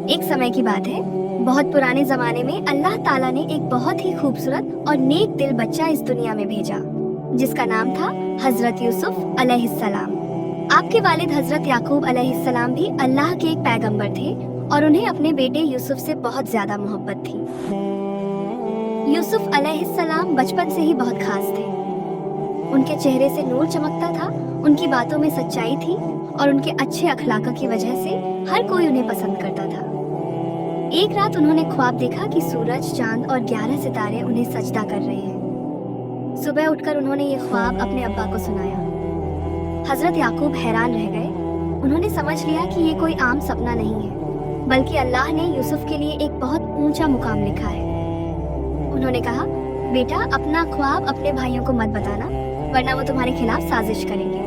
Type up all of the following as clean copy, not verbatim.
ایک समय की बात है, बहुत पुराने जमाने में अल्लाह ताला ने एक बहुत ही खूबसूरत और नेक दिल बच्चा इस दुनिया में भेजा, जिसका नाम था हजरत यूसुफ अलैहिस्सलाम। आपके वालिद हजरत याकूब अलैहिस्सलाम भी अल्लाह के एक पैगंबर थे और उन्हें अपने बेटे यूसुफ से बहुत ज्यादा मोहब्बत थी। यूसुफ अलैहिस्सलाम बचपन से ही बहुत खास थे। उनके चेहरे से नूर चमकता था, उनकी बातों में सच्चाई थी और उनके अच्छे अखलाक की वजह से हर कोई उन्हें पसंद करता था। एक रात उन्होंने ख्वाब देखा कि सूरज, चांद और 11 सितारे उन्हें सजदा कर रहे हैं। सुबह उठकर उन्होंने ये ख्वाब अपने अब्बा को सुनाया। हजरत याकूब हैरान रह गए। उन्होंने समझ लिया कि ये कोई आम सपना नहीं है, बल्कि अल्लाह ने यूसुफ के लिए एक बहुत ऊंचा मुकाम लिखा है। उन्होंने कहा, बेटा, अपना ख्वाब अपने भाइयों को मत बताना, वरना वो तुम्हारे खिलाफ साजिश करेंगे।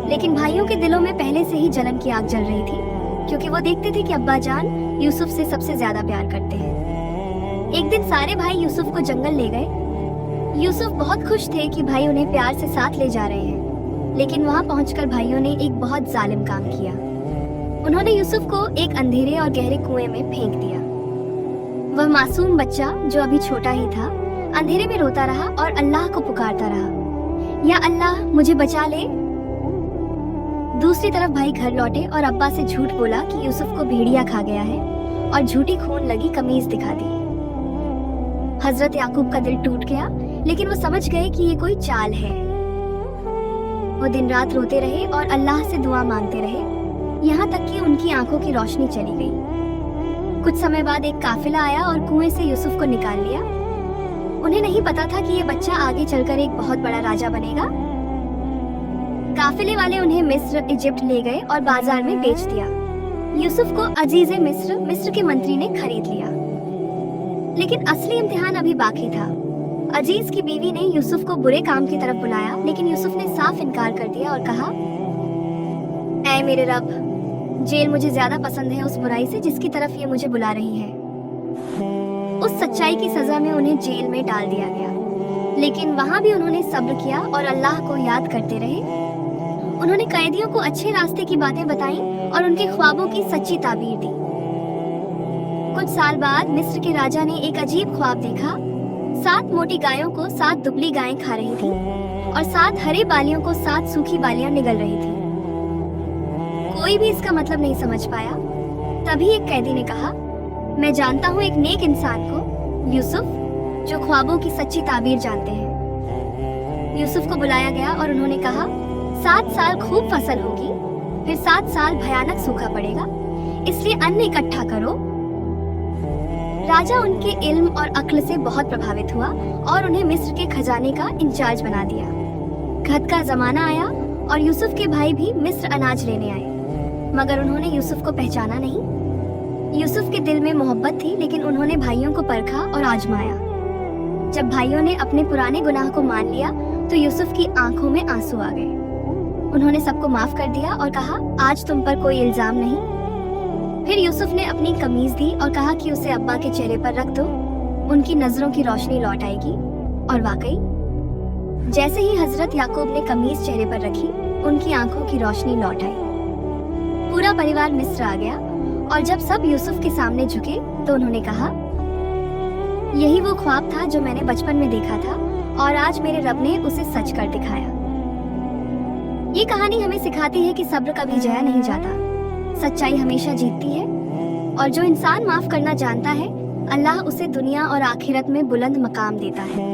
लेकिन भाइयों के दिलों में पहले से ही जलन की आग जल रही थी, क्योंकि वो देखते थे कि अब्बा जान यूसुफ से सबसे ज्यादा प्यार करते हैं। एक दिन सारे भाई यूसुफ को जंगल ले गए। यूसुफ बहुत खुश थे कि भाई उन्हें प्यार से साथ ले जा रहे हैं, लेकिन वहां पहुंचकर भाइयों ने एक बहुत जालिम काम किया। उन्होंने यूसुफ को एक अंधेरे और गहरे कुएं में फेंक दिया। वह मासूम बच्चा, जो अभी छोटा ही था, अंधेरे में रोता रहा और अल्लाह को पुकारता रहा, या अल्लाह मुझे बचा ले। दूसरी तरफ भाई घर लौटे और अब्बा से झूठ बोला कि यूसुफ को भेड़िया खा गया है और झूठी खून लगी कमीज दिखा दी। हजरत याकूब का दिल टूट गया, लेकिन वो समझ गए कि ये कोई चाल है। वो दिन रात रोते रहे और अल्लाह से दुआ मांगते रहे, यहाँ तक कि उनकी आंखों की रोशनी चली गई। कुछ समय बाद एक काफिला आया और कुएं से यूसुफ को निकाल लिया। उन्हें नहीं पता था कि ये बच्चा आगे चलकर एक बहुत बड़ा राजा बनेगा। काफिले वाले उन्हें मिस्र, इजिप्ट ले गए और बाजार में बेच दिया। यूसुफ को अजीज मिस्र के मंत्री ने खरीद लिया। लेकिन असली इम्तिहान अभी बाकी था। अजीज की बीवी ने यूसुफ को बुरे काम की तरफ बुलाया, लेकिन यूसुफ ने साफ इनकार कर दिया और कहा, ऐ मेरे रब, जेल मुझे ज्यादा पसंद है उस बुराई से जिसकी तरफ ये मुझे बुला रही है। उस सच्चाई की सजा में उन्हें जेल में डाल दिया गया, लेकिन वहां भी उन्होंने सब्र किया और अल्लाह को याद करते रहे। उन्होंने कैदियों को अच्छे रास्ते की बातें बताई और उनके ख्वाबों की सच्ची ताबीर दी। कुछ साल बाद मिस्र के राजा ने एक अजीब ख्वाब देखा। 7 मोटी गायों को 7 दुबली गायें खा रही थी और 7 हरे बालियों को 7 सूखी बालियां निगल रही थी। कोई भी इसका मतलब नहीं समझ पाया। तभी एक कैदी ने कहा, मैं जानता हूँ एक नेक इंसान को, यूसुफ, जो ख्वाबों की सच्ची ताबीर जानते हैं। यूसुफ को बुलाया गया और उन्होंने कहा, 7 साल खूब फसल होगी, फिर 7 साल भयानक सूखा पड़ेगा, इसलिए अन्न इकट्ठा करो। राजा उनके इल्म और अक्ल से बहुत प्रभावित हुआ और उन्हें मिस्र के खजाने का इंचार्ज बना दिया। खत का जमाना आया और यूसुफ के भाई भी मिस्र अनाज लेने आए, मगर उन्होंने यूसुफ को पहचाना नहीं। यूसुफ के दिल में मोहब्बत थी, लेकिन उन्होंने भाइयों को परखा और आजमाया। जब भाइयों ने अपने पुराने गुनाह को मान लिया तो यूसुफ की आंखों में आंसू आ गए। उन्होंने सबको माफ कर दिया और कहा, आज तुम पर कोई इल्जाम नहीं। फिर यूसुफ ने अपनी कमीज दी और कहा कि उसे अब्बा के चेहरे पर रख दो, उनकी नजरों की रोशनी लौट आएगी। और वाकई जैसे ही हजरत याकूब ने कमीज चेहरे पर रखी, उनकी आंखों की रोशनी लौट आई। पूरा परिवार मिस्र आ गया और जब सब यूसुफ के सामने झुके तो उन्होंने कहा, यही वो ख्वाब था जो मैंने बचपन में देखा था और आज मेरे रब ने उसे सच कर दिखाया। ये कहानी हमें सिखाती है कि सब्र कभी जया नहीं जाता, सच्चाई हमेशा जीतती है, और जो इंसान माफ करना जानता है, अल्लाह उसे दुनिया और आखिरत में बुलंद मकाम देता है।